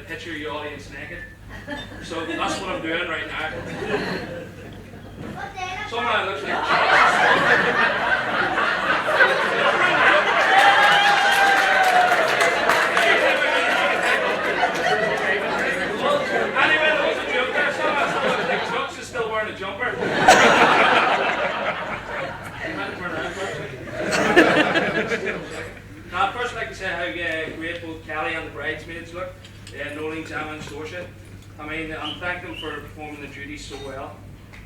Picture your audience naked. So that's what I'm doing right now. Someone looks like anyway, there was a joke there. Someone looks like Chucks is still wearing a jumper. Now, I'd first like to say how great both Kelly and the bridesmaids look. Nolene, Jam and Storsha. I mean, I'm thanking them for performing the duties so well.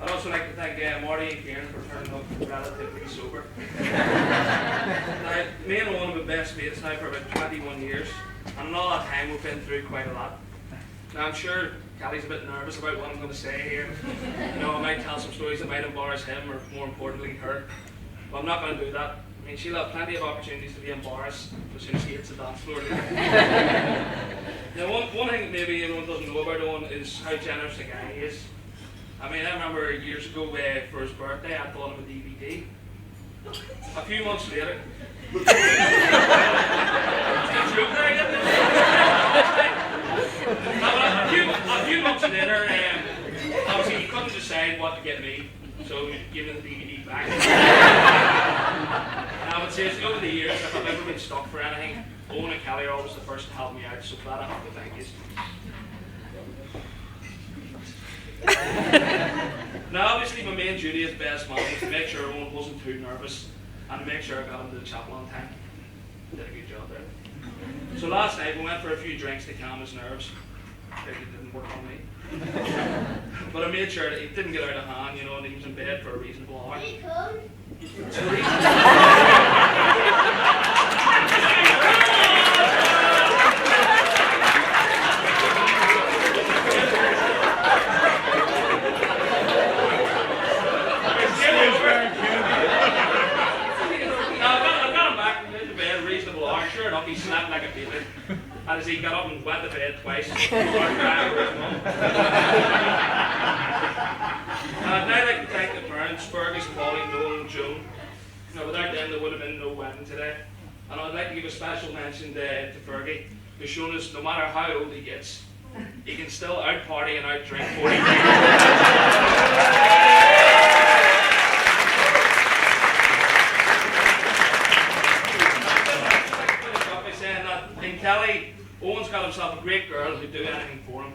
I'd also like to thank Marty and Kieran for turning up relatively sober. Now, me and Owen have been best mates now for about 21 years, and in all that time we've been through quite a lot. Now, I'm sure Kelly's a bit nervous about what I'm going to say here. You know, I might tell some stories that might embarrass him, or more importantly, her. But I'm not going to do that. I mean, she'll have plenty of opportunities to be embarrassed as soon as she hits the dance floor. Now, one thing that maybe everyone doesn't know about Owen is how generous a guy he is. I mean, I remember years ago for his birthday, I bought him a DVD. A few months later, a few months later, obviously he couldn't decide what to get me, so he gave me the DVD back. And I would say, over the years, if I've ever been stuck for anything, Owen and Kelly are always the first to help me out, so for that I have to thank you. Now, obviously, my main duty as best man was to make sure Owen wasn't too nervous and to make sure I got him to the chapel on time. Did a good job there. So last night we went for a few drinks to calm his nerves. It didn't work on me. But I made sure that he didn't get out of hand, you know, and he was in bed for a reasonable hour. He slept like a baby, and as he got up and went to bed twice, I'd now like to thank the parents, Fergus, Polly, Noel and Joan. Now, without them there would have been no wedding today. And I'd like to give a special mention to Fergie, who's shown us no matter how old he gets, he can still out party and out drink 40 In Kelly, Owen's got himself a great girl who'd do anything for him.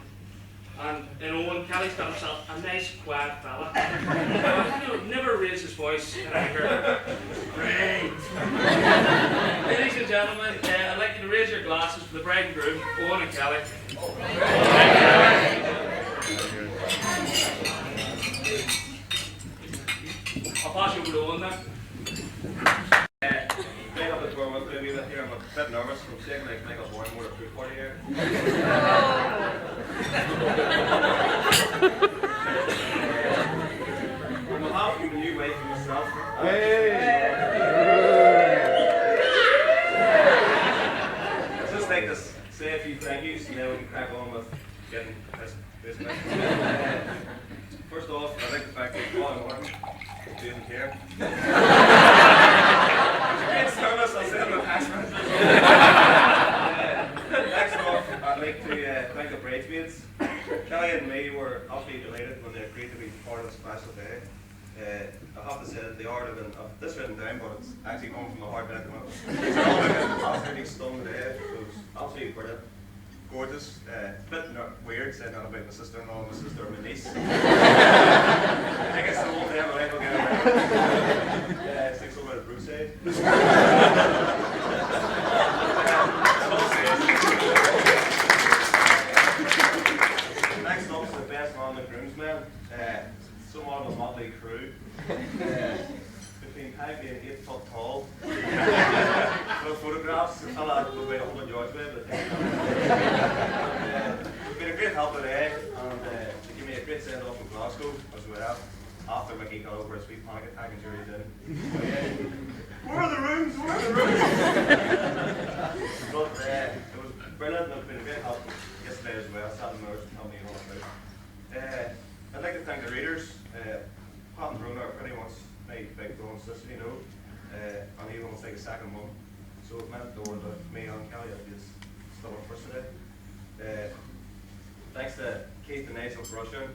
And in Owen, Kelly's got himself a nice, quiet fella. Never raise his voice in anger. Great. Ladies and gentlemen, I'd like you to raise your glasses for the bride and groom, Owen and Kelly. I'll pass you over to Owen now. I'm a bit nervous from saying like Michael Bourne more a food party here. On behalf of the new wife and myself, I'd just like to say a few thank yous and then we can crack on with getting this message. First off, I'd like to thank Paul and Martin for being here. Service, I'll send them attachment. Next off, I'd like to thank the bridesmaids. Kelly and me were absolutely delighted when they agreed to be part of the special day. I have to say that the art of this written down, but it's actually come from my heart back to my absolutely stung today. It was absolutely brilliant. Gorgeous. Bit weird saying that about my sister-in-law, my sister, and my niece. I think it's the whole day of my life I'll get around. It's like somewhere at Brookside. Next up is the best man, the groomsmen. Somewhat of a motley crew. Between 5 and 8 foot tall. No photographs, a fella was about 100 yards away, but it's been a great help today, and they gave me a great send off in Glasgow as well. After Mickey got over a sweet panic attack and jury did. Where are the rooms? Where are the rooms? But it was brilliant and it's been a great help yesterday as well. Sat in there and helped me all about. I'd like to thank the readers. Pat and Bruna are pretty much my big bone sister, you know. And even almost like a second mum. So it meant the world to me and Kelly. I just still on first today. thanks to Keith and Nigel Brusher.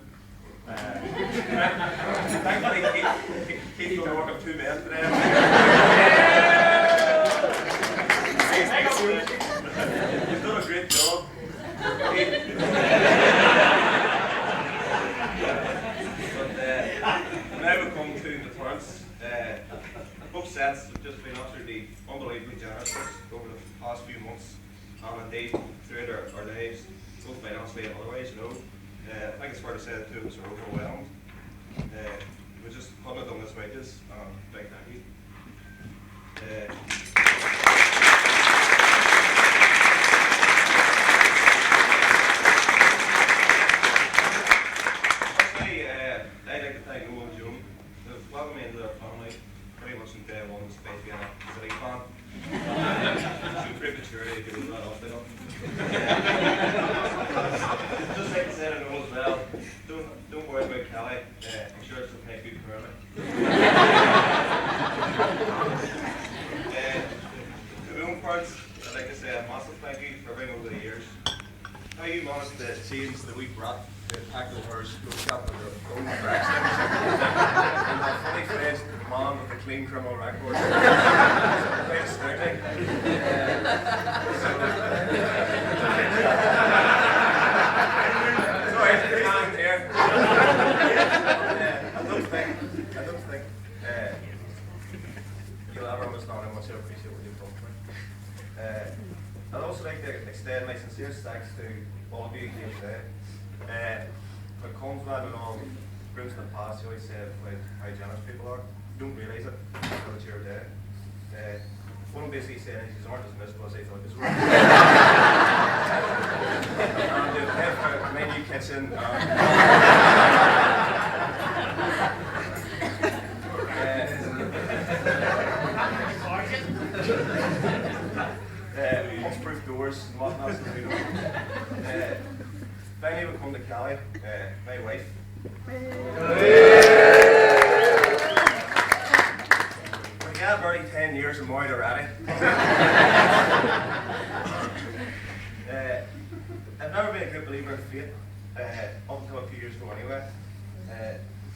Thankfully, Keith going to work up 2 men today. He's done a great job. Now we come to the parents. Both sets have just been absolutely unbelievably generous over the past few months, and indeed throughout our lives, both financially and otherwise. I think it's fair to say that 2 of us are overwhelmed. We just couldn't have done this wages. Big thank you. I'd like to thank Eoin and Joan. They've welcomed me into their family pretty much from day one, despite being a City fan. Through great maturity, they do that often enough. Just like to say to Eoin as well, don't worry about Kelly. I'm sure she'll take good care of me. To my own parts, I'd like to say a massive thank you for everything over the years. How you managed to change the wee brat who packed over her school cap with her own direction. And that funny faced man with a clean criminal record. Quite astounding. Sorry, I can't hear. I don't think you'll ever understand how much I appreciate what you've done for me. I'd also like to extend my sincere thanks to all of you here today. When it comes to all groups in the past, you always say how generous people are. You don't realise it until it's your day. What I'm basically saying is you aren't as miserable as I thought you were. And you've paid for my new kitchen. Punch-proof doors and whatnot. Finally, we come to Kelly, my wife. We got already 10 years and married already. I've never been a great believer in fate, up until a few years ago anyway.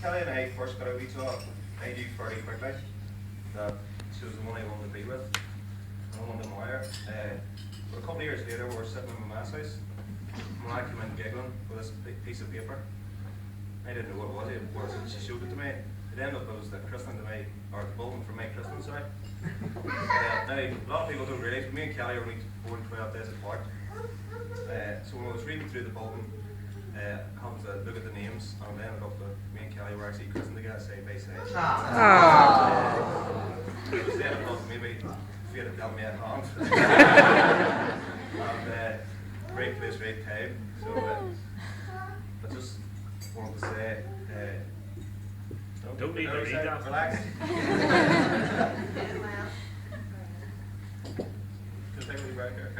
Kelly and I first got out each other. I knew fairly quickly that she was the one I wanted to be with. I wanted to marry her. But a couple of years later, we were sitting in my ma's house. My mom came in giggling with this big piece of paper. I didn't know what it was. She showed it to me. It ended up it was the christening to my, or the bulletin for my christening, sorry. Now, a lot of people don't realise, but me and Kelly are only born 12 days apart. So when I was reading through the bulletin, I happened to look at the names, and I ended up that me and Kelly were actually christened together side by side. It was then I thought maybe fate had dealt me a hand. And right place, right time. So I just wanted to say, don't need to read that. Relax. Just take me back here.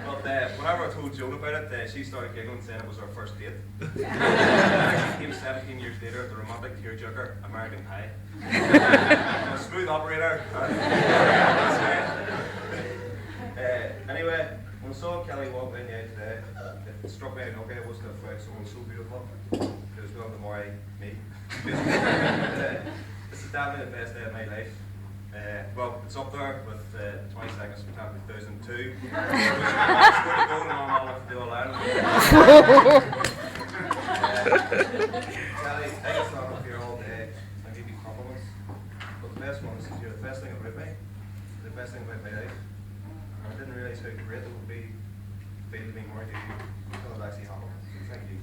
But whenever I told Joan about it, she started giggling, saying it was our first date. It actually came 17 years later, the romantic tearjerker, American Pie. I'm a smooth operator. Anyway, when I saw Kelly walk in here today, it struck me okay, I wasn't afraid someone so beautiful who was going to marry me. This is definitely the best day of my life. Well, it's up there with 20 seconds from 2002. Scored a goal and all off the old island. Kelly, I can stand up here all day and give you compliments, but the best one is that you're the best thing about me, the best thing about my life. And I didn't realise how great it would be to be married to you until it actually happened. So thank you.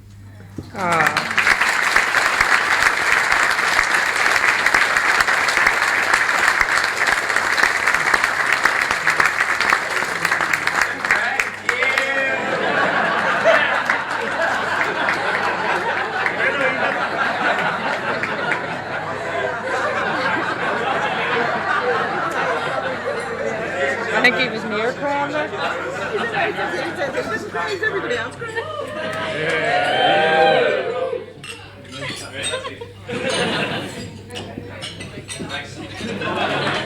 I think he was near crying there. Is everybody else crying? Thanks.